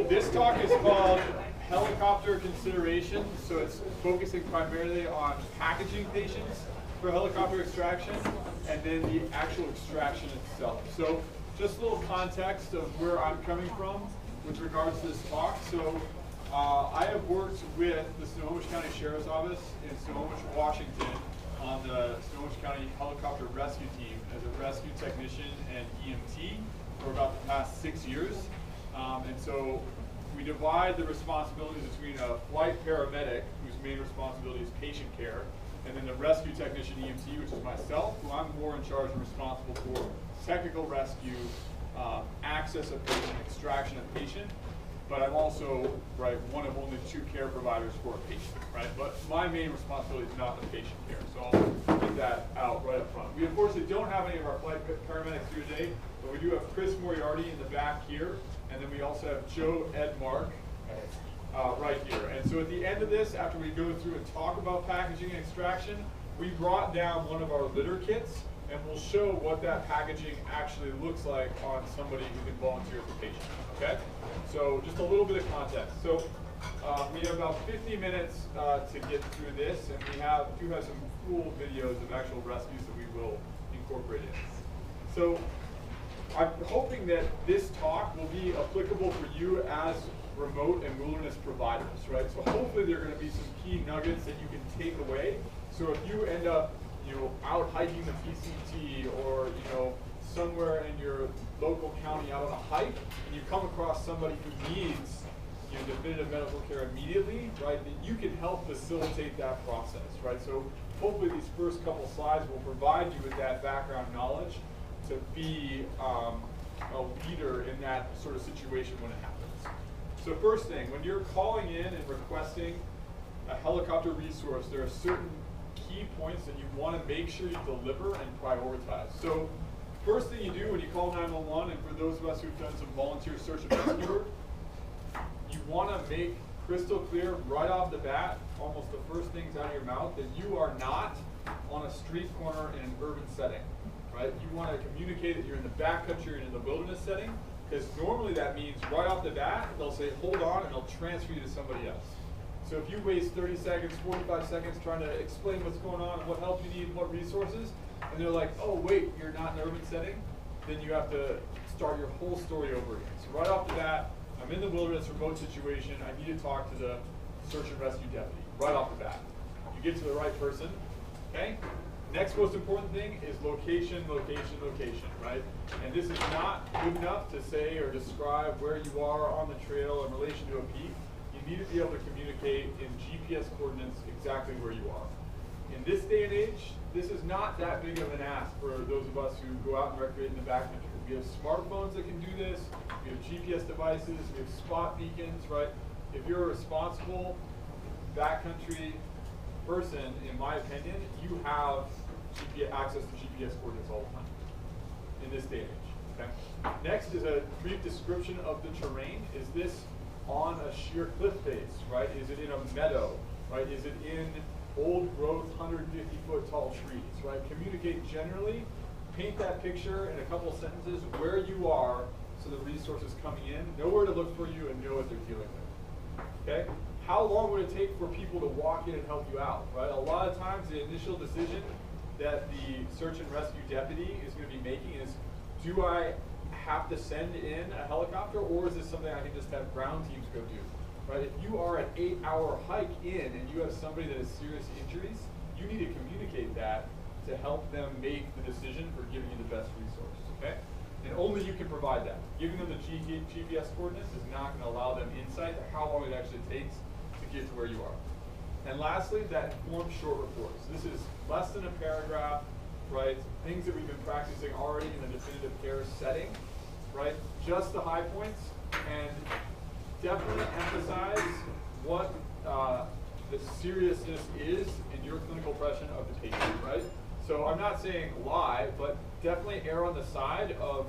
This talk is called Helicopter Consideration, so it's focusing primarily on packaging patients for helicopter extraction and then the actual extraction itself. So just a little context of where I'm coming from with regards to this talk. So I have worked with the Snohomish County Sheriff's Office in Snohomish, Washington on the Snohomish County Helicopter Rescue Team as a rescue technician and EMT for about the past 6 years. And so we divide the responsibilities between a flight paramedic, whose main responsibility is patient care, and then the rescue technician EMT, which is myself, who I'm more in charge and responsible for technical rescue, access of patient, extraction of patient. But I'm also, one of only 2 care providers for a patient, But my main responsibility is not the patient care, so I'll get that out right up front. We unfortunately don't have any of our flight paramedics here today, but we do have Chris Moriarty in the back here, and then we also have Joe Edmark right here. And so at the end of this, after we go through and talk about packaging and extraction, we brought down one of our litter kits, and we'll show what that packaging actually looks like on somebody who can volunteer as a patient, okay? So just a little bit of context. So we have about 50 minutes to get through this, and we do have some cool videos of actual rescues that we will incorporate in. So I'm hoping that this talk will be applicable for you as remote and wilderness providers, So hopefully there are going to be some key nuggets that you can take away. So if you end up out hiking the PCT or, somewhere in your local county out on a hike, and you come across somebody who needs, definitive medical care immediately, then you can help facilitate that process, So hopefully these first couple slides will provide you with that background knowledge to be a leader in that sort of situation when it happens. So first thing, when you're calling in and requesting a helicopter resource, there are certain key points that you want to make sure you deliver and prioritize. So first thing you do when you call 911, and for those of us who've done some volunteer search and rescue work, you want to make crystal clear right off the bat, almost the first things out of your mouth, that you are not on a street corner in an urban setting, You want to communicate that you're in the backcountry or in the wilderness setting, because normally that means right off the bat, they'll say, hold on, and they'll transfer you to somebody else. So if you waste 30 seconds, 45 seconds trying to explain what's going on, what help you need, what resources, and they're like, oh wait, you're not in an urban setting, then you have to start your whole story over again. So right off the bat, I'm in the wilderness remote situation, I need to talk to the search and rescue deputy, right off the bat. You get to the right person, okay? Next most important thing is location, location, location, And this is not good enough to say or describe where you are on the trail in relation to a peak. You need to be able to communicate in GPS coordinates exactly where you are. In this day and age, this is not that big of an ask for those of us who go out and recreate in the backcountry. We have smartphones that can do this, we have GPS devices, we have spot beacons, If you're a responsible backcountry person, in my opinion, you have access to GPS coordinates all the time in this day and age, okay? Next is a brief description of the terrain. Is this on a sheer cliff face, Is it in a meadow, Is it in old growth, 150-foot tall trees, Communicate generally, paint that picture in a couple of sentences where you are so the resources coming in know where to look for you and know what they're dealing with, okay? How long would it take for people to walk in and help you out, A lot of times the initial decision that the search and rescue deputy is going to be making is, do I have to send in a helicopter, or is this something I can just have ground teams go do? If you are an 8-hour hike in and you have somebody that has serious injuries, you need to communicate that to help them make the decision for giving you the best resource, okay? And only you can provide that. Giving them the GPS coordinates is not going to allow them insight to how long it actually takes to get to where you are. And lastly, that informed short reports. This is less than a paragraph, Things that we've been practicing already in the definitive care setting, Just the high points, and definitely emphasize what the seriousness is in your clinical impression of the patient, So I'm not saying lie, but definitely err on the side of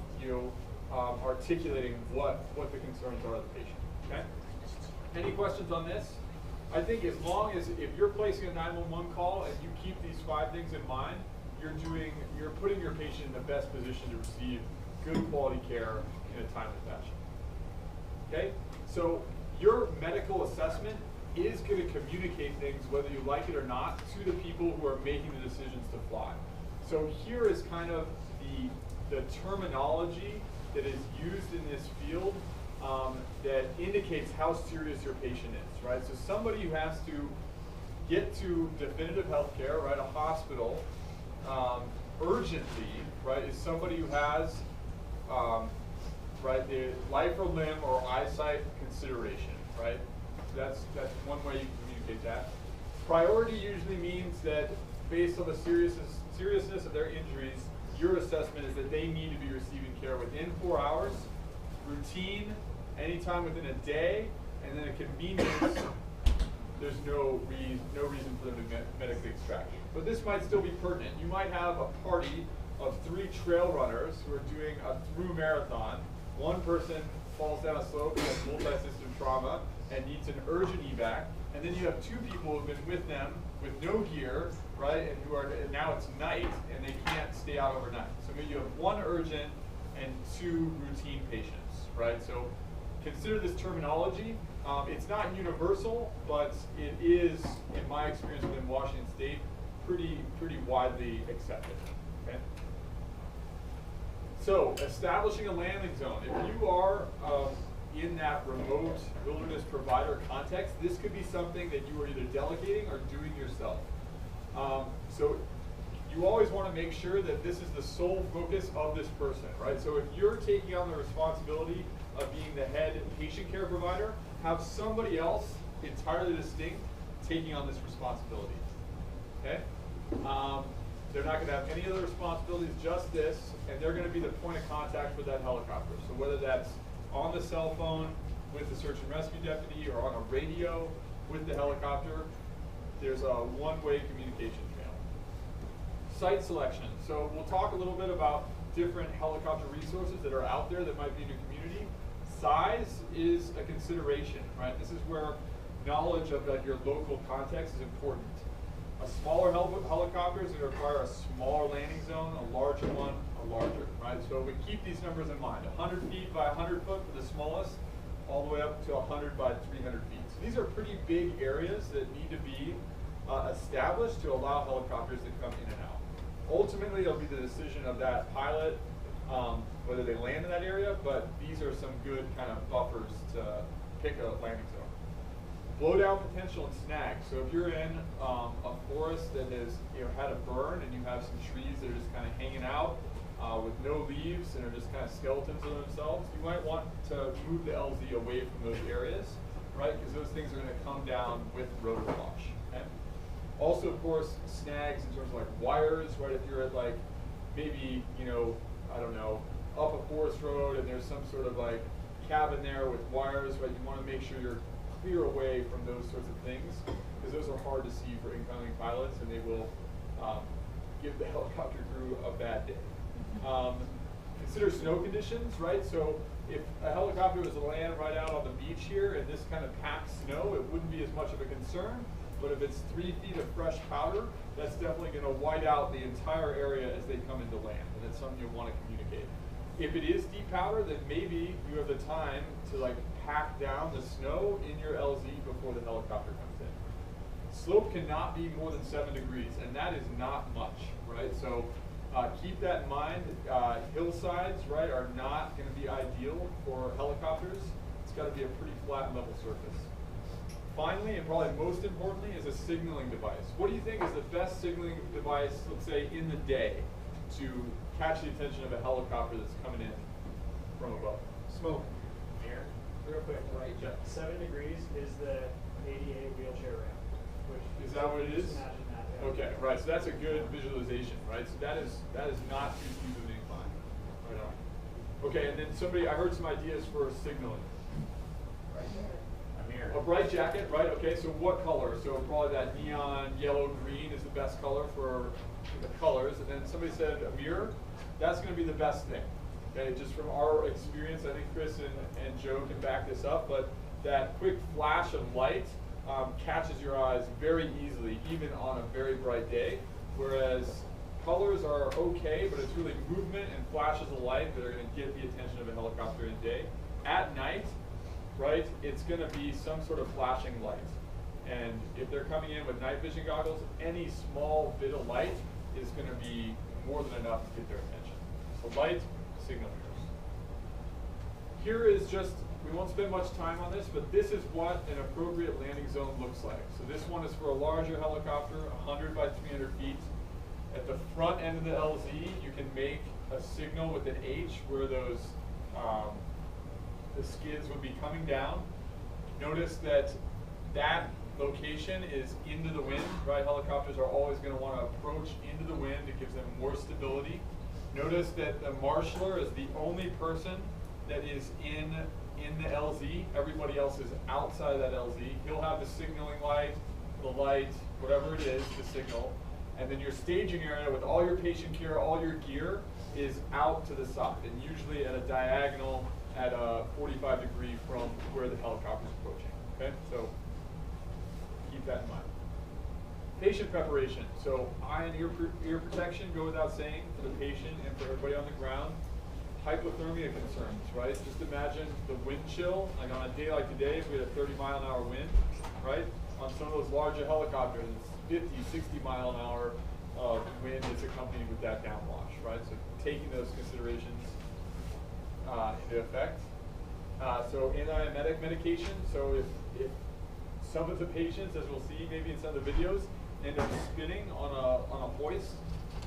articulating what the concerns are of the patient, okay? Any questions on this? I think as long as, if you're placing a 911 call and you keep these 5 things in mind, you're putting your patient in the best position to receive good quality care in a timely fashion. Okay? So your medical assessment is going to communicate things, whether you like it or not, to the people who are making the decisions to fly. So here is kind of the terminology that is used in this field that indicates how serious your patient is, right? So somebody who has to get to definitive health care, right, a hospital, urgently, right, is somebody who has, right, the life or limb or eyesight consideration, right? So that's one way you can communicate that. Priority usually means that based on the seriousness of their injuries, your assessment is that they need to be receiving care within 4 hours, routine, anytime within a day, and then a convenience. There's no reason for them to medically extract you. But this might still be pertinent. You might have a party of 3 trail runners who are doing a through marathon. One person falls down a slope and has multi-system trauma and needs an urgent evac. And then you have 2 people who have been with them with no gear, right? And and now it's night and they can't stay out overnight. So maybe you have 1 urgent and 2 routine patients, right? So consider this terminology. It's not universal, but it is, in my experience within Washington State, pretty widely accepted. Okay. So establishing a landing zone. If you are in that remote wilderness provider context, this could be something that you are either delegating or doing yourself. So you always want to make sure that this is the sole focus of this person, right? So if you're taking on the responsibility of being the head patient care provider, have somebody else entirely distinct taking on this responsibility. Okay? They're not going to have any other responsibilities, just this, and they're going to be the point of contact with that helicopter. So whether that's on the cell phone with the search and rescue deputy or on a radio with the helicopter, there's a one-way communication channel. Site selection. So we'll talk a little bit about different helicopter resources that are out there that might be in your community. Size is a consideration, right? This is where knowledge of your local context is important. A smaller helicopter is going to require a smaller landing zone, a larger one, a larger, right? So we keep these numbers in mind. 100 feet by 100 foot for the smallest, all the way up to 100 by 300 feet. So these are pretty big areas that need to be established to allow helicopters to come in and out. Ultimately, it'll be the decision of that pilot whether they land in that area, but these are some good kind of buffers to pick a landing zone. Blowdown potential and snags. So if you're in a forest that has had a burn and you have some trees that are just kind of hanging out with no leaves and are just kind of skeletons of themselves, you might want to move the LZ away from those areas, right? Because those things are going to come down with rotor wash. Okay? Also, of course, snags in terms of like wires, right? If you're at like maybe, I don't know, up a forest road and there's some sort of like cabin there with wires, right? You want to make sure you're clear away from those sorts of things because those are hard to see for incoming pilots and they will give the helicopter crew a bad day. Consider snow conditions, right? So if a helicopter was to land right out on the beach here and this kind of packed snow, it wouldn't be as much of a concern. But if it's 3 feet of fresh powder, that's definitely going to white out the entire area as they come into land, and it's something you want to communicate. If it is deep powder, then maybe you have the time to like pack down the snow in your LZ before the helicopter comes in. Slope cannot be more than 7 degrees, and that is not much, right? So keep that in mind. Hillsides, right, are not going to be ideal for helicopters. It's got to be a pretty flat and level surface. Finally, and probably most importantly, is a signaling device. What do you think is the best signaling device, let's say, in the day to catch the attention of a helicopter that's coming in from above? Smoke. Air. Real quick, right? Yeah. 7 degrees is the ADA wheelchair ramp. Which is that what it is? Just imagine that. Yeah. Okay, right. So that's a good visualization, right? So that is not too steep of an incline. Right on. Okay, and then I heard some ideas for signaling. Right there. A bright jacket, right? Okay, so what color? So probably that neon yellow green is the best color for the colors. And then somebody said a mirror. That's going to be the best thing. Okay, just from our experience, I think Chris and Joe can back this up. But that quick flash of light catches your eyes very easily, even on a very bright day. Whereas colors are okay, but it's really movement and flashes of light that are going to get the attention of a helicopter in the day. At night, right, it's going to be some sort of flashing light. And if they're coming in with night vision goggles, any small bit of light is going to be more than enough to get their attention. So light, signal mirrors. Here is just, we won't spend much time on this, but this is what an appropriate landing zone looks like. So this one is for a larger helicopter, 100 by 300 feet. At the front end of the LZ, you can make a signal with an H where those the skids would be coming down. Notice that that location is into the wind, right? Helicopters are always going to want to approach into the wind. It gives them more stability. Notice that the marshaller is the only person that is in the LZ. Everybody else is outside of that LZ. He'll have the signaling light, the light, whatever it is, the signal. And then your staging area with all your patient care, all your gear is out to the side, and usually at a diagonal at a 45 degree from where the helicopter is approaching. Okay, so keep that in mind. Patient preparation. So eye and ear protection go without saying for the patient and for everybody on the ground. Hypothermia concerns, right? Just imagine the wind chill, like on a day like today, if we had a 30-mile-an-hour wind, right? On some of those larger helicopters, it's 50, 60 mile an hour wind is accompanied with that downwash, right? So taking those considerations into effect. So antiemetic medication. So if some of the patients, as we'll see maybe in some of the videos, end up spinning on a hoist,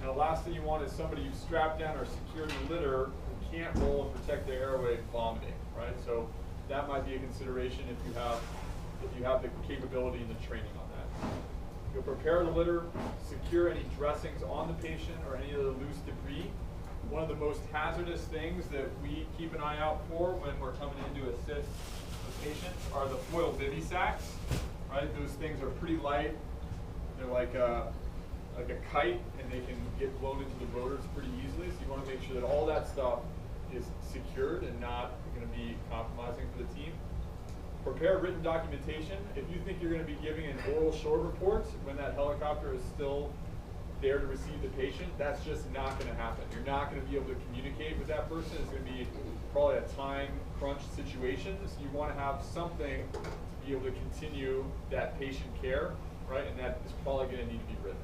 and the last thing you want is somebody you strap down or secure in the litter who can't roll and protect their airway vomiting, right? So that might be a consideration if you have the capability and the training on that. You'll prepare the litter, secure any dressings on the patient or any of the loose debris. One of the most hazardous things that we keep an eye out for when we're coming in to assist the patient are the foil bivy sacks, right? Those things are pretty light. They're like a kite, and they can get blown into the rotors pretty easily. So you want to make sure that all that stuff is secured and not going to be compromising for the team. Prepare written documentation. If you think you're going to be giving an oral short report when that helicopter is still there to receive the patient, that's just not going to happen. You're not going to be able to communicate with that person. It's going to be probably a time crunch situation. So you want to have something to be able to continue that patient care, right? And that is probably going to need to be written.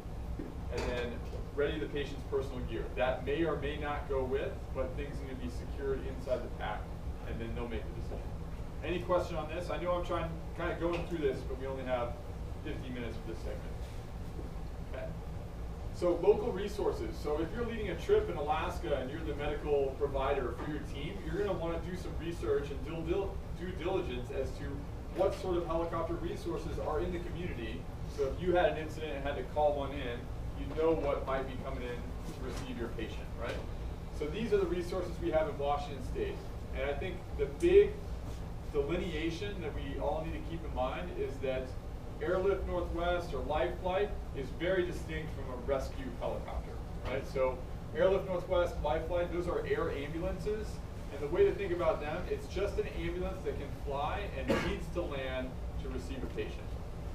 And then ready the patient's personal gear. That may or may not go with, but things need to be secured inside the pack, and then they'll make the decision. Any question on this? I know I'm trying kind of going through this, but we only have 50 minutes for this segment. Okay. So local resources. So if you're leading a trip in Alaska and you're the medical provider for your team, you're going to want to do some research and due diligence as to what sort of helicopter resources are in the community. So if you had an incident and had to call one in, you know what might be coming in to receive your patient, right? So these are the resources we have in Washington State. And I think the big delineation that we all need to keep in mind is that Airlift Northwest or Life Flight is very distinct from a rescue helicopter, right? So Airlift Northwest, Life Flight, those are air ambulances. And the way to think about them, it's just an ambulance that can fly and needs to land to receive a patient.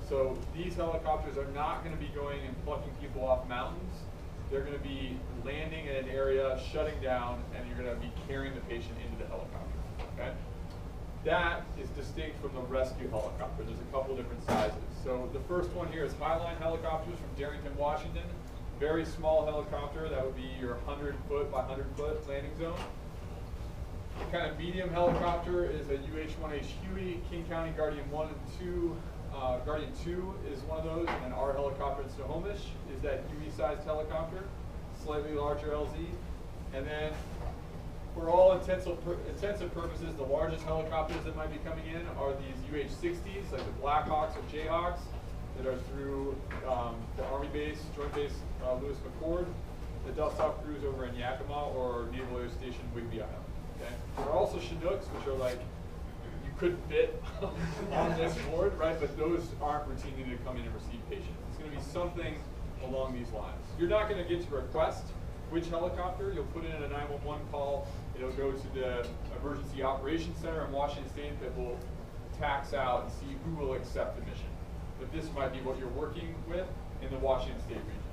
So these helicopters are not going to be going and plucking people off mountains. They're going to be landing in an area, shutting down, and you're going to be carrying the patient into the helicopter, okay? That is distinct from the rescue helicopter. There's a couple different sizes. So the first one here is Highline Helicopters from Darrington, Washington. Very small helicopter. That would be your 100-foot by 100-foot landing zone. Kind of medium helicopter is a UH-1H Huey, King County Guardian 1 and 2. Guardian 2 is one of those, and then our helicopter in Snohomish is that Huey-sized helicopter, slightly larger LZ. And then, for all intensive purposes, the largest helicopters that might be coming in are these UH-60s, like the Blackhawks or Jayhawks, that are through the Army base, Joint Base Lewis McChord, the Dust Off crews over in Yakima, or Naval Air Station Whidbey Island. Okay? There are also Chinooks, which are like, you could fit on this board, right? But those aren't routinely to come in and receive patients. It's going to be something along these lines. You're not going to get to request which helicopter. You'll put in a 911 call. It'll go to the Emergency Operations Center in Washington State that will tax out and see who will accept the mission. But this might be what you're working with in the Washington State region.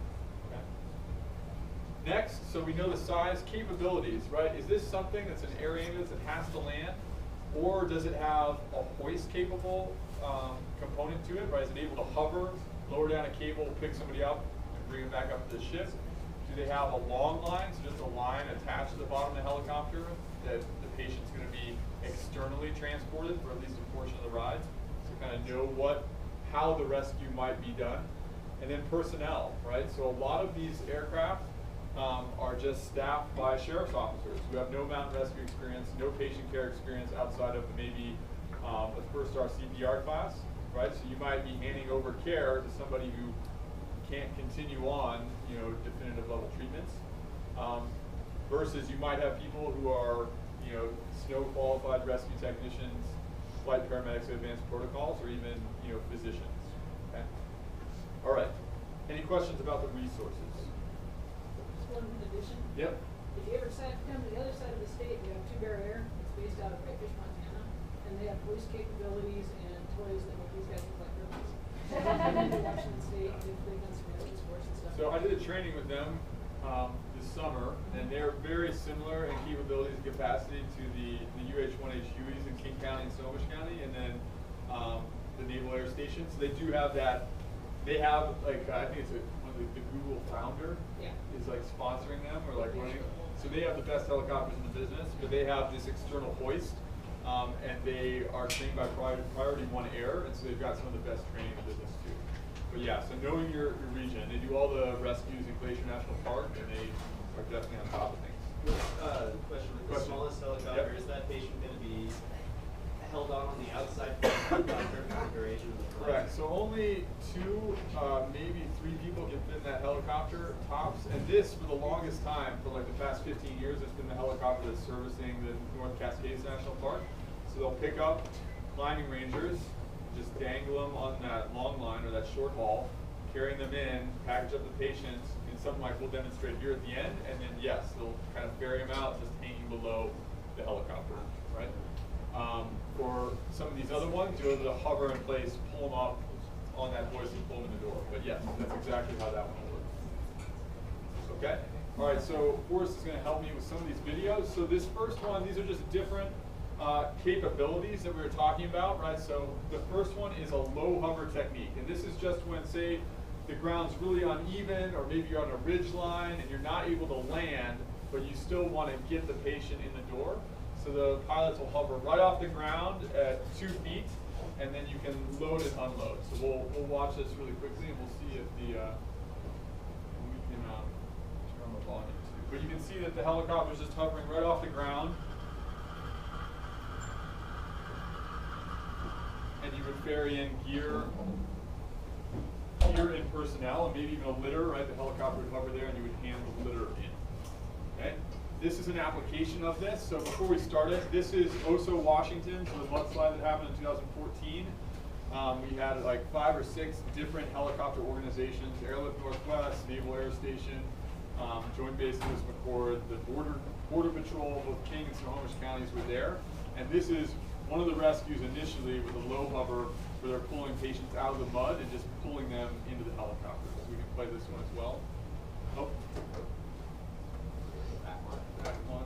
Okay? Next, so we know the size, capabilities, right? Is this something that's an air ambulance that has to land? or does it have a hoist capable component to it, right? Is it able to hover, lower down a cable, pick somebody up, and bring them back up to the ship? Do they have a long line, so just a line attached to the bottom of the helicopter that the patient's going to be externally transported for at least a portion of the ride, to kind of know how the rescue might be done? And then personnel, right? So a lot of these aircraft are just staffed by sheriff's officers who have no mountain rescue experience, no patient care experience outside of maybe a first-star CPR class, right? So you might be handing over care to somebody who can't continue on, definitive level treatments, versus you might have people who are, snow qualified rescue technicians, flight paramedics with advanced protocols, or even, physicians. Okay. All right. Any questions about the resources? Just one addition. Yep. If you ever decide to come to the other side of the state, we have Two Bear Air. It's based out of Whitefish, Montana, and they have hoist capabilities and toys that make these guys look like ribbons. Washington State, they've done some rescue sports and stuff. So I did a training with them this summer, and they're very similar in capabilities and capacity to the UH-1H Hueys in King County and Snohomish County, and then the Naval Air Station. So they do have that. They have, like, I think it's one of the Google founder is like sponsoring them or like running. So they have the best helicopters in the business, but they have this external hoist, and they are trained by Priority 1 Air, and so they've got some of the best training in the business too. But yeah, so knowing your region, they do all the rescues in Glacier National Park, and they are definitely on top of things. Question with the smallest helicopter, is that patient going to be held on the outside helicopter configuration of the flight? Correct. So only 2, maybe 3 people can fit in that helicopter tops. And this, for the longest time, for like the past 15 years, it's been the helicopter that's servicing the North Cascades National Park. So they'll pick up climbing rangers, just dangle them on that long line or that short haul, carrying them in, package up the patients, and something like we'll demonstrate here at the end. And then yes, they'll kind of ferry them out, just hanging below the helicopter, right? For some of these other ones, you're able to hover in place, pull them up on that hoist and pull them in the door. But yes, that's exactly how that one will work. Okay? All right, so Forrest is going to help me with some of these videos. So this first one, these are just different capabilities that we were talking about, right? So the first one is a low hover technique. And this is just when, say, the ground's really uneven, or maybe you're on a ridge line and you're not able to land, but you still want to get the patient in the door. So the pilots will hover right off the ground at 2 feet, and then you can load and unload. So we'll watch this really quickly, and we'll see if we can turn the volume too. But you can see that the helicopter is just hovering right off the ground, and you would ferry in gear and personnel, and maybe even a litter. Right, the helicopter would hover there, and you would hand the litter in. Okay. This is an application of this. So before we started, this is Oso, Washington, so the mudslide that happened in 2014. We had like 5 or 6 different helicopter organizations: Airlift Northwest, Naval Air Station, Joint Base Lewis McChord, the Border Patrol, both King and Snohomish counties were there. And this is one of the rescues initially with a low hover, where they're pulling patients out of the mud and just pulling them into the helicopter. So we can play this one as well. Oh. Back one.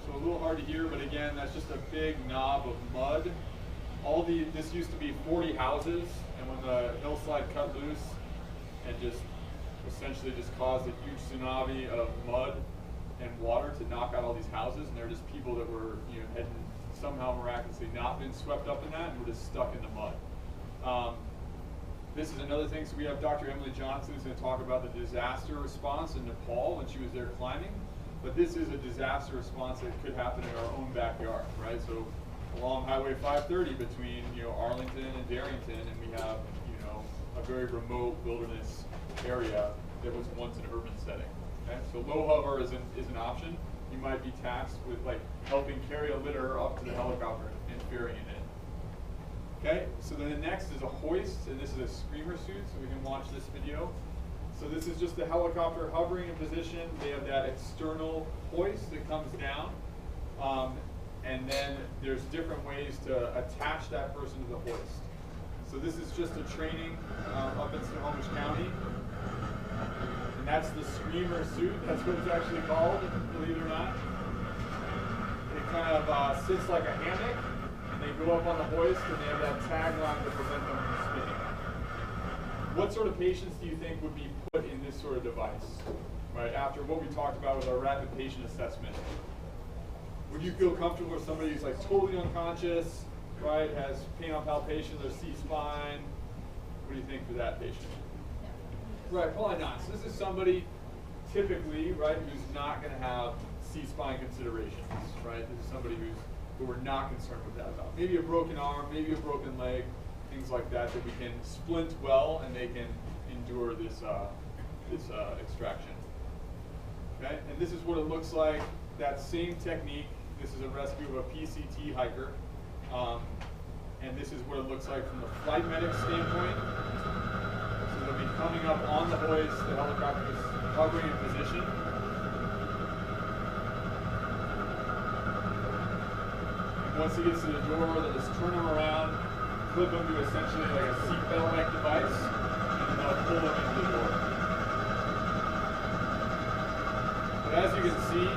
So a little hard to hear, but again, that's just a big knob of mud. This used to be 40 houses, and when the hillside cut loose and just essentially just caused a huge tsunami of mud and water to knock out all these houses, and there were just people that were, had somehow miraculously not been swept up in that and were just stuck in the mud. This is another thing. So we have Dr. Emily Johnson who's going to talk about the disaster response in Nepal when she was there climbing. But this is a disaster response that could happen in our own backyard, right? So along Highway 530 between Arlington and Darrington, and we have a very remote wilderness area that was once an urban setting. Okay? So low hover is an option. You might be tasked with like helping carry a litter up to the helicopter and ferrying it in. Okay, so then the next is a hoist, and this is a screamer suit, so we can watch this video. So this is just the helicopter hovering in position. They have that external hoist that comes down, and then there's different ways to attach that person to the hoist. So this is just a training up in Snohomish County. And that's the screamer suit. That's what it's actually called, believe it or not. It kind of sits like a hammock, and they go up on the hoist, and they have that tagline to prevent them from spinning. What sort of patients do you think would be put in this sort of device, right? After what we talked about with our rapid patient assessment, would you feel comfortable with somebody who's like totally unconscious, right? Has pain on palpation, their C-spine. What do you think for that patient? Right, probably not. So this is somebody typically, right, who's not going to have C-spine considerations, right? This is somebody who we're not concerned with that about. Maybe a broken arm, maybe a broken leg, things like that we can splint well and they can endure this extraction. Okay, and this is what it looks like. That same technique. This is a rescue of a PCT hiker. And this is what it looks like from the flight medic standpoint. So they'll be coming up on the hoist, the helicopter is hovering in position. And once he gets to the door, they'll just turn him around, clip him to essentially like a seatbelt-like device, and then they'll pull him into the door. But as you can see,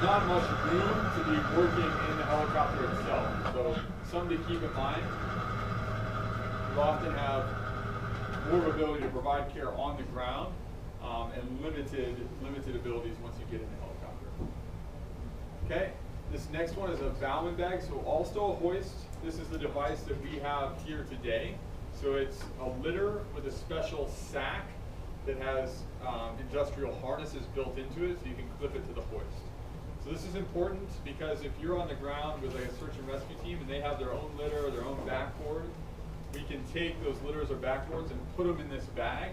not much room to be working in the helicopter itself. So something to keep in mind. You often have more ability to provide care on the ground and limited abilities once you get in the helicopter. Okay, this next one is a bowman bag. So also a hoist. This is the device that we have here today. So it's a litter with a special sack that has industrial harnesses built into it, so you can clip it to the hoist. So this is important because if you're on the ground with like a search and rescue team and they have their own litter or their own backboard, we can take those litters or backboards and put them in this bag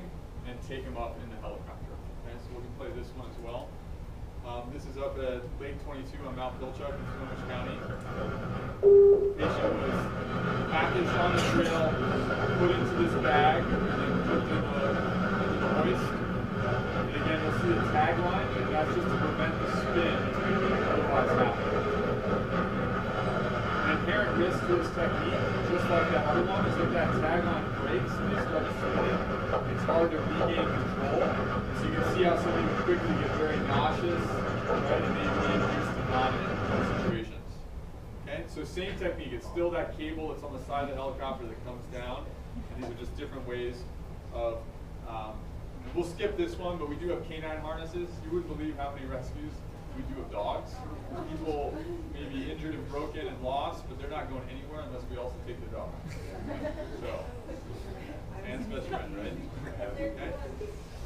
and take them up in the helicopter. Okay, so we can play this one as well. This is up at Lake 22 on Mount Pilchuck in Snohomish County. Patient was packaged on the trail, put into this bag, and then put into the hoist. And again, you'll see the tagline, and that's just to prevent the spin that otherwise happens. An inherent risk to this technique, just like that other one, is if that tagline breaks and they start spinning, it's hard to regain control. So you can see how somebody would quickly get very nauseous, right, and maybe induced to vomit in those situations. Okay, so same technique. It's still that cable that's on the side of the helicopter that comes down, and these are just different ways of. We'll skip this one, but we do have canine harnesses. You wouldn't believe how many rescues we do of dogs. People may be injured and broken and lost, but they're not going anywhere unless we also take the dog. So, man's best friend, right? Okay.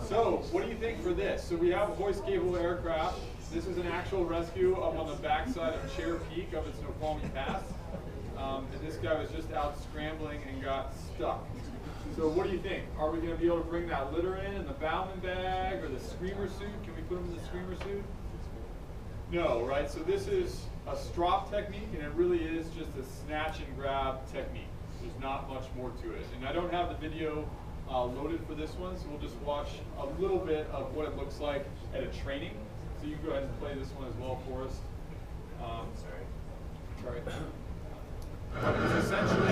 So, what do you think for this? So we have a hoist cable aircraft. This is an actual rescue up on the backside of Chair Peak up at Snoqualmie Pass. And this guy was just out scrambling and got stuck. So what do you think? Are we going to be able to bring that litter in the bowman bag or the screamer suit? Can we put him in the screamer suit? No, right? So this is a strop technique, and it really is just a snatch and grab technique. There's not much more to it. And I don't have the video loaded for this one, so we'll just watch a little bit of what it looks like at a training. So you can go ahead and play this one as well for us. Sorry. It's essentially,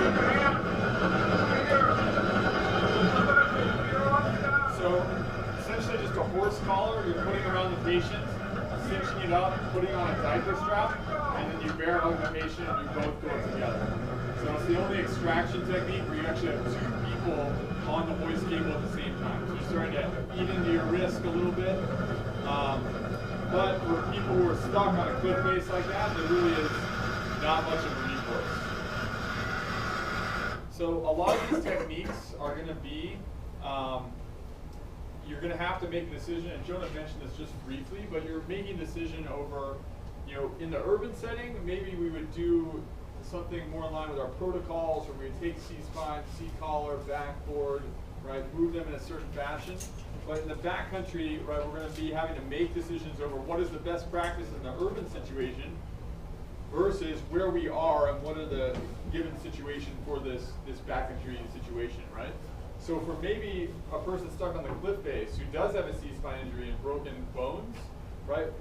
just a horse collar you're putting around the patient, cinching it up, putting on a diaper strap, and then you bear hug the patient and you both go together. So it's the only extraction technique where you actually have two people on the hoist cable at the same time. So you're starting to eat into your risk a little bit. But for people who are stuck on a cliff face like that, there really is not much of a recourse. So a lot of these techniques are going to be, you're going to have to make a decision, and Jonah mentioned this just briefly, but you're making a decision over, in the urban setting, maybe we would do something more in line with our protocols, or we would take C-spine, C-collar, backboard, right, move them in a certain fashion. But in the backcountry, right, we're going to be having to make decisions over what is the best practice in the urban situation versus where we are and what are the given situation for this backcountry situation, right? So for maybe a person stuck on the cliff face who does have a C-spine injury and broken bones, right,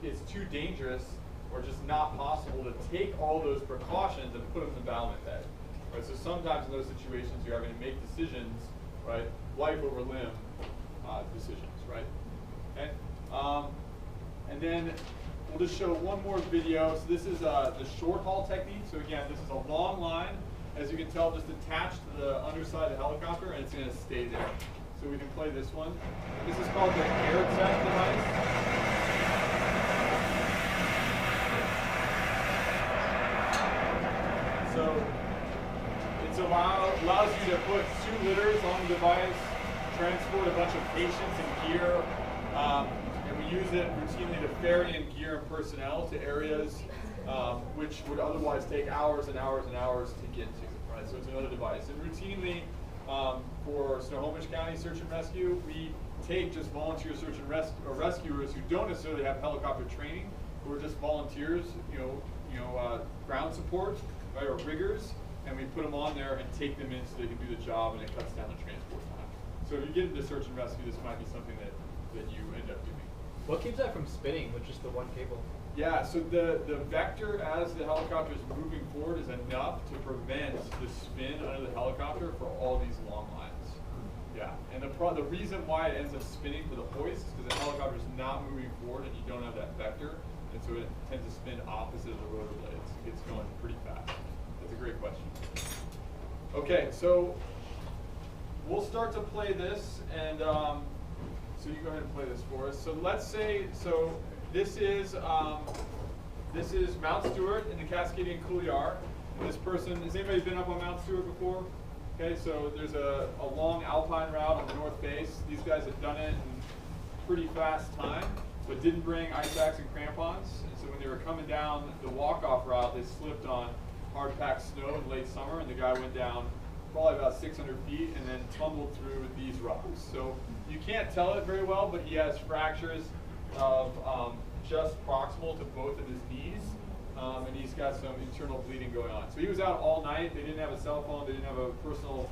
it's too dangerous or just not possible to take all those precautions and put them in the bowman bag. right? So sometimes in those situations you're having to make decisions, right? Life over limb decisions, right? Okay. And then we'll just show one more video. So this is the short haul technique. So again, this is a long line. As you can tell, just attached to the underside of the helicopter, and it's going to stay there. So we can play this one. This is called the air tech device. So it allows you to put 2 litters on the device, transport a bunch of patients and gear, and we use it routinely to ferry in gear and personnel to areas which would otherwise take hours and hours and hours to get to, right? So it's another device. And routinely, for Snohomish County Search and Rescue, we take just volunteer search and rescuers who don't necessarily have helicopter training, who are just volunteers, ground support, right, or riggers, and we put them on there and take them in so they can do the job, and it cuts down the transport time. So if you get into search and rescue, this might be something that you end up doing. What keeps that from spinning with just the one cable? Yeah, so the vector as the helicopter is moving forward is enough to prevent the spin under the helicopter for all these long lines. Yeah, and the reason why it ends up spinning for the hoist is because the helicopter is not moving forward and you don't have that vector, and so it tends to spin opposite of the rotor blades. It gets going pretty fast. That's a great question. Okay, so we'll start to play this, and so you go ahead and play this for us. So let's say, this is Mount Stewart in the Cascadian Couloir. This person, has anybody been up on Mount Stewart before? Okay, so there's a long alpine route on the north face. These guys have done it in pretty fast time, but didn't bring ice axe and crampons. And so when they were coming down the walk-off route, they slipped on hard-packed snow in late summer, and the guy went down probably about 600 feet and then tumbled through these rocks. So you can't tell it very well, but he has fractures of just proximal to both of his knees, and he's got some internal bleeding going on. So he was out all night. They didn't have a cell phone. They didn't have a personal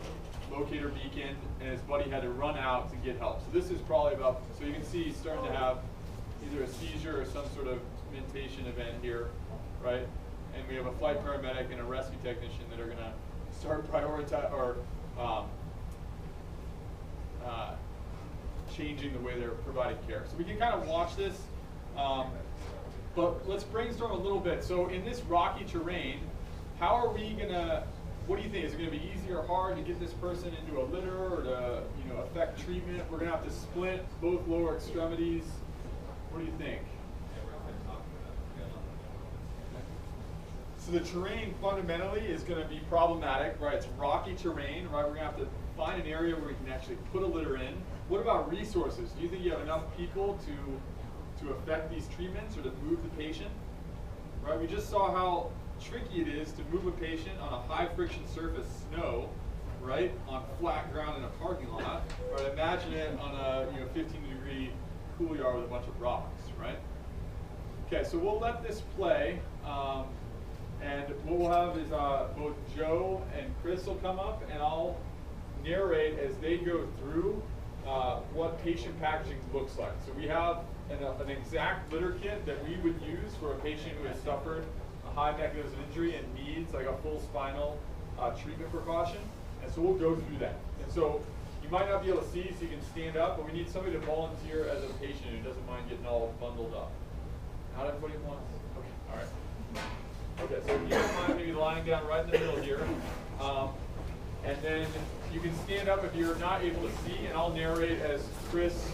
locator beacon, and his buddy had to run out to get help. So this is probably about, so you can see he's starting to have either a seizure or some sort of mentation event here, right? And we have a flight paramedic and a rescue technician that are going to start prioritize or changing the way they're providing care. So we can kind of watch this, but let's brainstorm a little bit. So in this rocky terrain, how are we gonna, what do you think? Is it gonna be easy or hard to get this person into a litter or to affect treatment? We're gonna have to split both lower extremities. What do you think? So the terrain fundamentally is going to be problematic, right? It's rocky terrain, right? We're going to have to find an area where we can actually put a litter in. What about resources? Do you think you have enough people to affect these treatments or to move the patient? Right? We just saw how tricky it is to move a patient on a high friction surface, snow, right? On flat ground in a parking lot. Right? Imagine it on a 15-degree couloir with a bunch of rocks, right? Okay, so we'll let this play. And what we'll have is both Joe and Chris will come up, and I'll narrate as they go through what patient packaging looks like. So we have an exact litter kit that we would use for a patient who has suffered a high mechanism injury and needs like a full spinal treatment precaution. And so we'll go through that. And so you might not be able to see, so you can stand up, but we need somebody to volunteer as a patient who doesn't mind getting all bundled up. Not everybody wants? Okay, all right. Okay, so if you don't mind maybe lying down right in the middle here. And then you can stand up if you're not able to see, and I'll narrate as Chris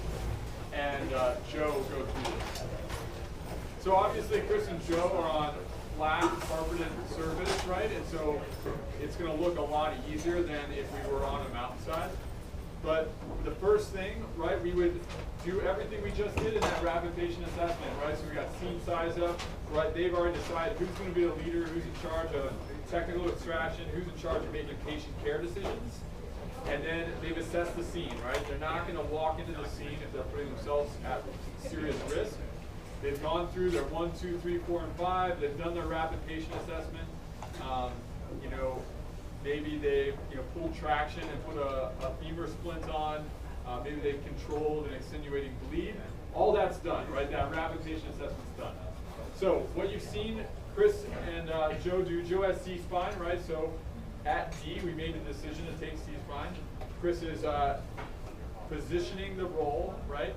and Joe go through this. So obviously Chris and Joe are on flat carpeted surface, right? And so it's going to look a lot easier than if we were on a mountainside. But the first thing, right, we would do everything we just did in that rapid patient assessment, right? So we got scene size up, right? They've already decided who's going to be the leader, who's in charge of technical extraction, who's in charge of making patient care decisions. And then they've assessed the scene, right? They're not going to walk into the scene if they're putting themselves at serious risk. They've gone through their 1, 2, 3, 4, and 5. They've done their rapid patient assessment. Maybe they've pulled traction and put a femur splint on. Maybe they've controlled an extenuating bleed. All that's done, right? That rapid patient assessment's done. So what you've seen Chris and Joe do, Joe has C-spine, right? So at D, we made the decision to take C-spine. Chris is positioning the roll, right?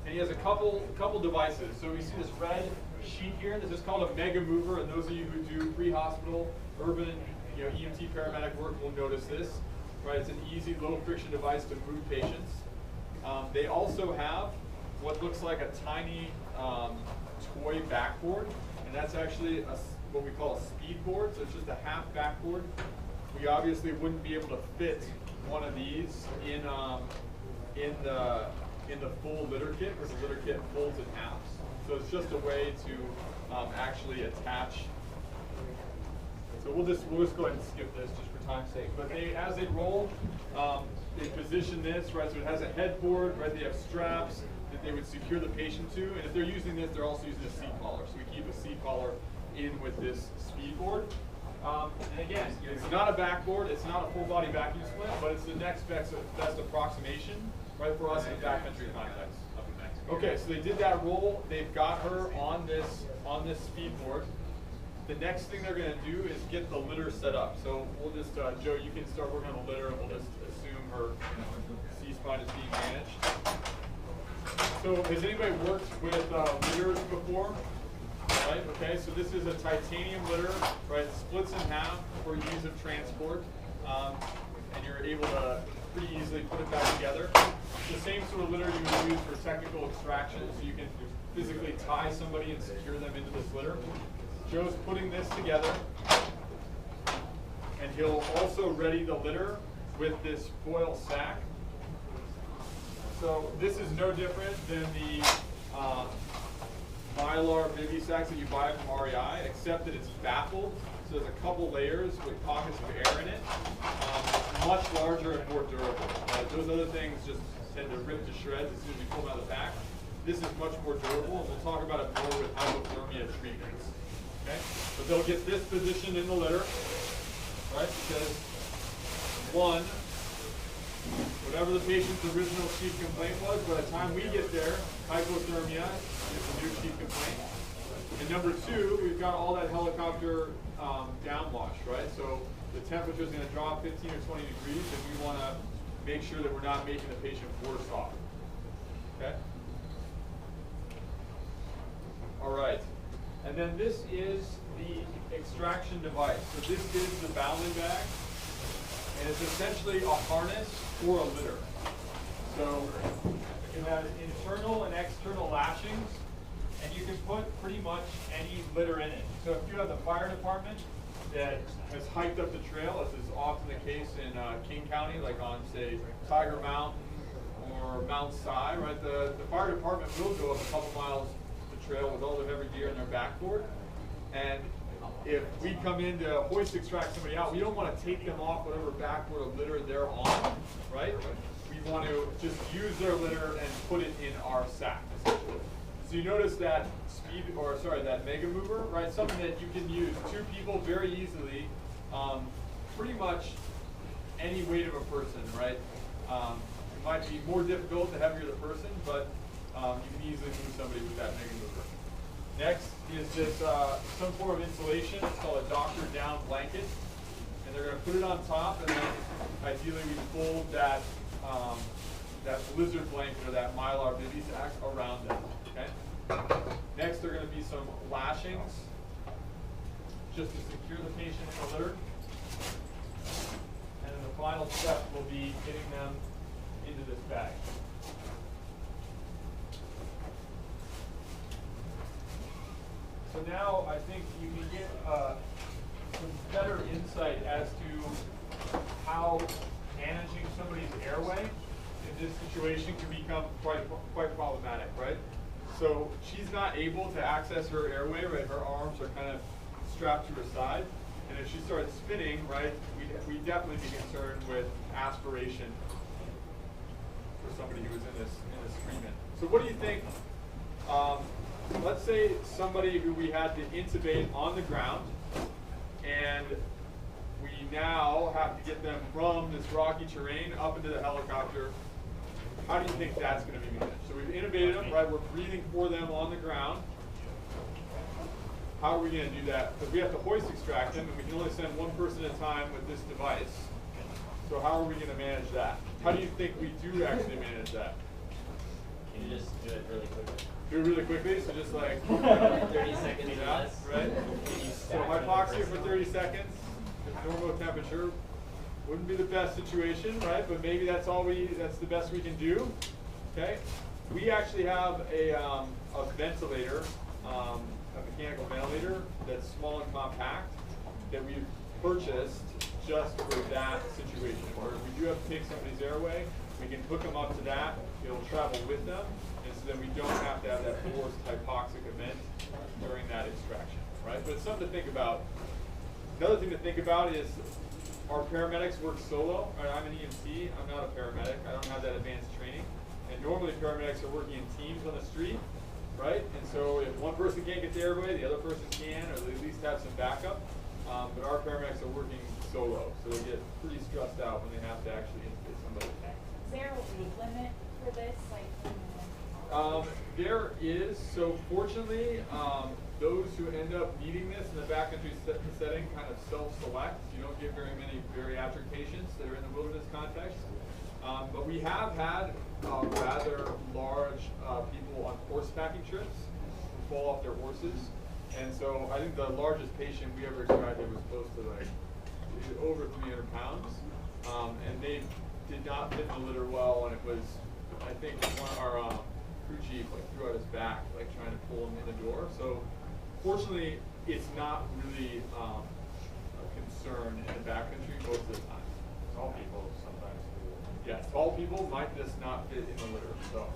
And he has a couple devices. So we see this red sheet here. This is called a mega mover, and those of you who do pre-hospital, urban, EMT paramedic work will notice this, right? It's an easy, low-friction device to move patients. They also have what looks like a tiny toy backboard, and that's actually what we call a speed board. So it's just a half backboard. We obviously wouldn't be able to fit one of these in the full litter kit, because the litter kit folds in half. So it's just a way to actually attach. So we'll just go ahead and skip this just for time's sake. But as they roll, they position this, right? So it has a headboard, right? They have straps that they would secure the patient to. And if they're using this, they're also using a seat collar. So we keep a seat collar in with this speed board. And again, it's not a backboard, it's not a full body vacuum splint, but it's the next best approximation, right, for us in a backcountry context. Okay, so they did that roll. They've got her on this speed board. The next thing they're going to do is get the litter set up. So we'll just, Joe, you can start working on the litter, and we'll just assume her C-spine is being managed. So has anybody worked with litters before? Right, okay, so this is a titanium litter, right, splits in half for ease of transport, and you're able to pretty easily put it back together. It's the same sort of litter you would use for technical extraction, so you can physically tie somebody and secure them into this litter. Joe's putting this together, and he'll also ready the litter with this foil sack. So this is no different than the Mylar bivy sacks that you buy from REI, except that it's baffled. So there's a couple layers with pockets of air in it. Much larger and more durable. Those other things just tend to rip to shreds as soon as you pull them out of the pack. This is much more durable, and we'll talk about it more with hypothermia treatments. Okay? But they'll get this positioned in the litter, right? Because one, whatever the patient's original chief complaint was, by the time we get there, hypothermia is the new chief complaint. And number two, we've got all that helicopter downwash, right? So the temperature is going to drop 15 or 20 degrees, and we want to make sure that we're not making the patient worse off. Okay? All right. And then this is the extraction device. So this is the Bowling bag, and it's essentially a harness for a litter. So it has internal and external lashings, and you can put pretty much any litter in it. So if you have the fire department that has hiked up the trail, as is often the case in King County, like on, say, Tiger Mountain or Mount Si, right? The fire department will go up a couple miles the trail with all their heavy gear in their backboard. And if we come in to hoist extract somebody out, we don't want to take them off whatever backboard or litter they're on, right? We want to just use their litter and put it in our sack, essentially. So you notice that that mega mover, right? Something that you can use two people very easily, pretty much any weight of a person, right? It might be more difficult the heavier the person, but you can easily move somebody with that mega mover. Next is this some form of insulation. It's called a doctor down blanket, and they're going to put it on top, and then ideally we fold that blizzard blanket or that Mylar bivy sack around them. Okay. Next, there are going to be some lashings, just to secure the patient in the litter, and then the final step will be getting them into this bag. So now I think you can get some better insight as to how managing somebody's airway in this situation can become quite problematic, right? So she's not able to access her airway, right? Her arms are kind of strapped to her side, and if she starts spinning, right, we'd definitely be concerned with aspiration for somebody who was in this treatment. So what do you think? Let's say somebody who we had to intubate on the ground, and we now have to get them from this rocky terrain up into the helicopter. How do you think that's going to be managed? So we've intubated them, right? We're breathing for them on the ground. how are we going to do that? Because we have to hoist extract them, and we can only send one person at a time with this device. So how are we going to manage that? How do you think we do actually manage that? Can you just do it really quickly? Do it really quickly, so just like 30 seconds or yeah, less. right? So hypoxia for 30 seconds, normal temperature. Wouldn't be the best situation, right? But maybe that's the best we can do. Okay? We actually have a ventilator, a mechanical ventilator that's small and compact that we've purchased just for that situation. Where if we do have to take somebody's airway, we can hook them up to that. It'll travel with them, and so then we don't have to have that forced hypoxic event during that extraction, right? But it's something to think about. Another thing to think about is our paramedics work solo. Right? I'm an EMT. I'm not a paramedic. I don't have that advanced training. And normally paramedics are working in teams on the street, right? And so if one person can't get the airway, the other person can, or they at least have some backup. But our paramedics are working solo, so they get pretty stressed out when they have to actually intubate somebody. Is there a weight limit for this? Like, there is. So fortunately, those who end up needing this in the backcountry setting kind of self-select. You don't get very many bariatric patients that are in the wilderness context. But we have had rather large people on horsebacking trips who fall off their horses. And so I think the largest patient we ever extracted was close to like over 300 pounds. And they did not fit in the litter well, and it was, I think, one of our crew chief like threw out his back, like trying to pull him in the door. So fortunately, it's not really a concern in the backcountry most of the time. Tall people sometimes do. Yeah, tall people might just not fit in the litter. So,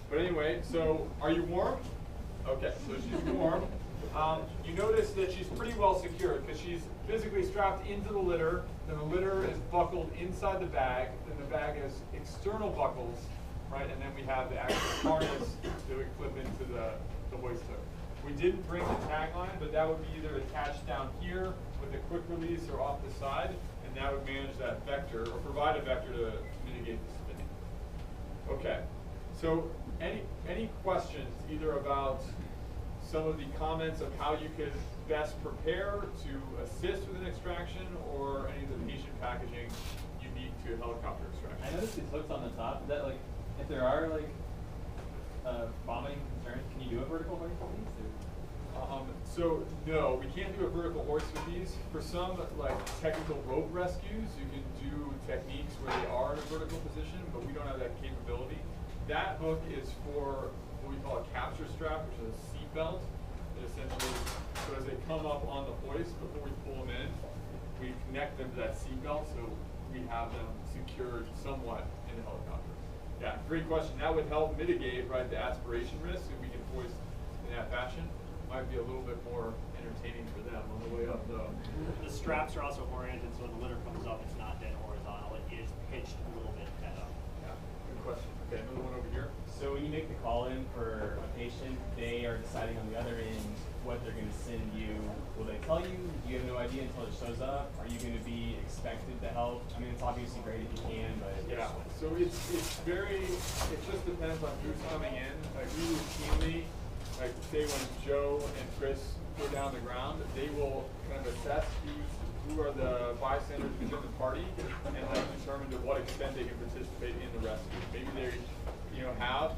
but anyway, so are you warm? Okay, so she's warm. You notice that she's pretty well secured because she's physically strapped into the litter. Then the litter is buckled inside the bag. Then the bag has external buckles, right? And then we have the actual harness that we clip into the hoist hook. We didn't bring the tagline, but that would be either attached down here with a quick release or off the side, and that would manage that vector or provide a vector to mitigate the spinning. Okay, so any questions either about some of the comments of how you could best prepare to assist with an extraction or any of the patient packaging unique to helicopter extraction? I noticed these hooks on the top. Is that like, if there are like vomiting concerns, can you do a vertical hoist with these? So no, we can't do a vertical hoist with these. For some like technical rope rescues, you can do techniques where they are in a vertical position, but we don't have that capability. That hook is for what we call a capture strap, which is a seat belt. That essentially, so as they come up on the hoist, before we pull them in, we connect them to that seat belt so we have them secured somewhat in the helicopter. Yeah, great question. That would help mitigate, right, the aspiration risk if we can hoist in that fashion. Might be a little bit more entertaining for them on the way up though. The straps are also oriented so when the litter comes up, it's not dead horizontal. It is pitched a little bit head up. Yeah, good question. Okay, another one over here. So when you make the call in for a patient, they are deciding on the other end what they're going to send you. Will they tell you? You have no idea until it shows up. Are you going to be expected to help? I mean, it's obviously great if you can, but yeah. So it just depends on who's coming in. Like we routinely, like say when Joe and Chris go down the ground, they will kind of assess who are the bystanders within the party and like determine to what extent they can participate in the rescue. Maybe they have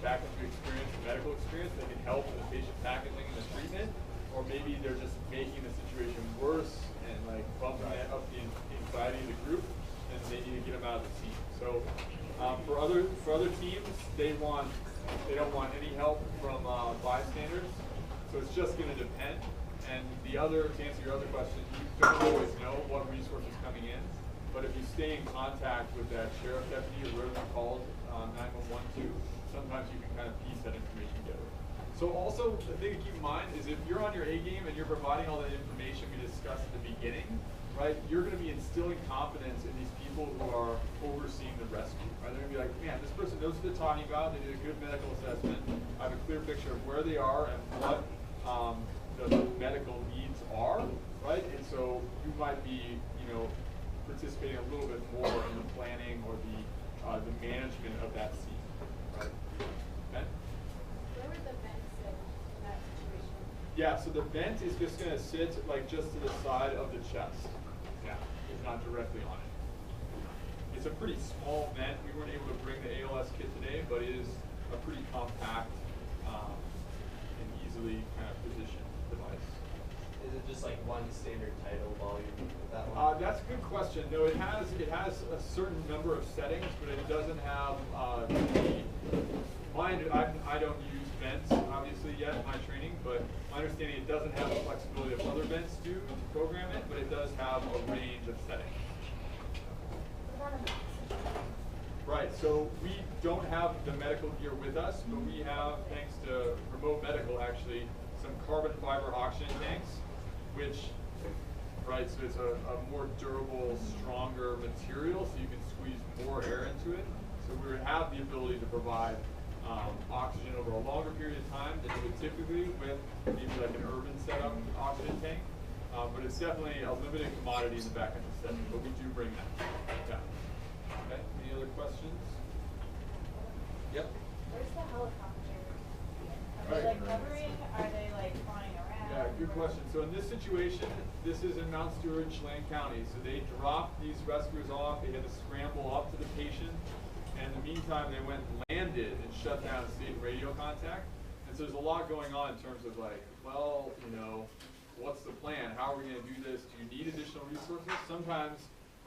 backcountry experience and medical experience that can help with the patient packaging and the treatment, or maybe they're just making the situation worse and like bumping up the anxiety of the group, and they need to get them out of the scene. So for other teams, they don't want any help from bystanders. So it's just going to depend. And to answer your other question, you don't always know what resources coming in. But if you stay in contact with that sheriff deputy or whoever you called 911 to, sometimes you can kind of piece that information together. So also, the thing to keep in mind is if you're on your A game and you're providing all that information we discussed at the beginning, right, you're going to be instilling confidence in these people who are overseeing the rescue. Right? They're going to be like, man, this person knows what they're talking about. They did a good medical assessment. I have a clear picture of where they are and what the medical needs are, right? And so you might be, participating a little bit more in the planning or the management of that scene, right? Ben? where were the vents in that situation? Yeah, so the vent is just going to sit like just to the side of the chest. Yeah, it's not directly on it. It's a pretty small vent. We weren't able to bring the ALS kit today, but it is a pretty compact and easily kind of positioned device. Is it just like one standard tidal volume with that one? That's a good question. No, it has a certain number of settings, but it doesn't have I don't use vents obviously yet in my training, but my understanding it doesn't have the flexibility of other vents do to program it, but it does have a range of settings. Right, so we don't have the medical gear with us, but we have, thanks to remote medical actually, some carbon fiber oxygen tanks, which, right, so it's a more durable, stronger material, so you can squeeze more air into it. So we would have the ability to provide oxygen over a longer period of time than you would typically with maybe like an urban setup oxygen tank. But it's definitely a limited commodity in the back end of the setting, but we do bring that. Yeah. Okay, any other questions? Yep. Where's the helicopter? Are Right. they like hovering? Are they like flying around? Yeah, good question. So in this situation, this is in Mount Stewart, Chelan County. So they dropped these rescuers off. They had to scramble up to the patient. And in the meantime, they went and landed and shut down state radio contact. And so there's a lot going on in terms of like, well, you know, what's the plan? How are we going to do this? Do you need additional resources? Sometimes,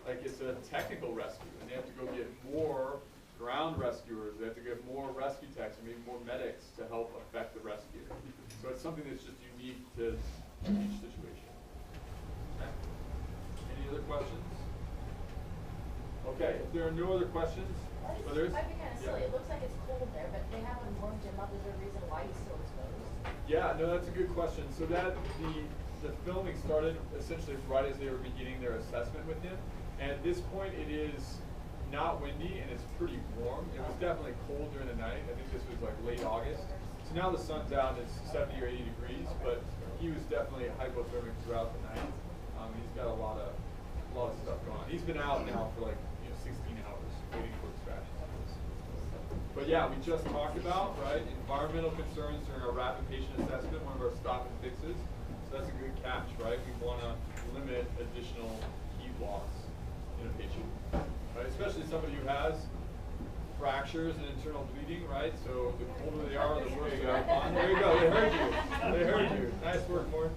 like, it's a technical rescue, and they have to go get more ground rescuers. They have to get more rescue techs, and maybe more medics to help effect the rescue. So it's something that's just unique to each situation. Okay. Any other questions? Okay, if there are no other questions, Might be kind of silly. It looks like it's cold there, but they haven't warmed him up. Is there a reason why he's still exposed? Yeah, no, that's a good question. So that the filming started essentially right as they were beginning their assessment with him. And at this point, it is not windy and it's pretty warm. It was definitely cold during the night. I think this was like late August. So now the sun's out and it's 70 or 80 degrees, but he was definitely hypothermic throughout the night. He's got a lot of stuff going on. He's been out now for like 16 hours waiting for extraction. But yeah, we just talked about, right, environmental concerns during our rapid patient assessment, one of our stop and fixes. So that's a good catch, right? We want to limit additional heat loss in a patient, right? Especially somebody who has fractures and internal bleeding, right? So the colder they are, the worse they are. There you go, they heard you. They heard you. Nice work, Morton.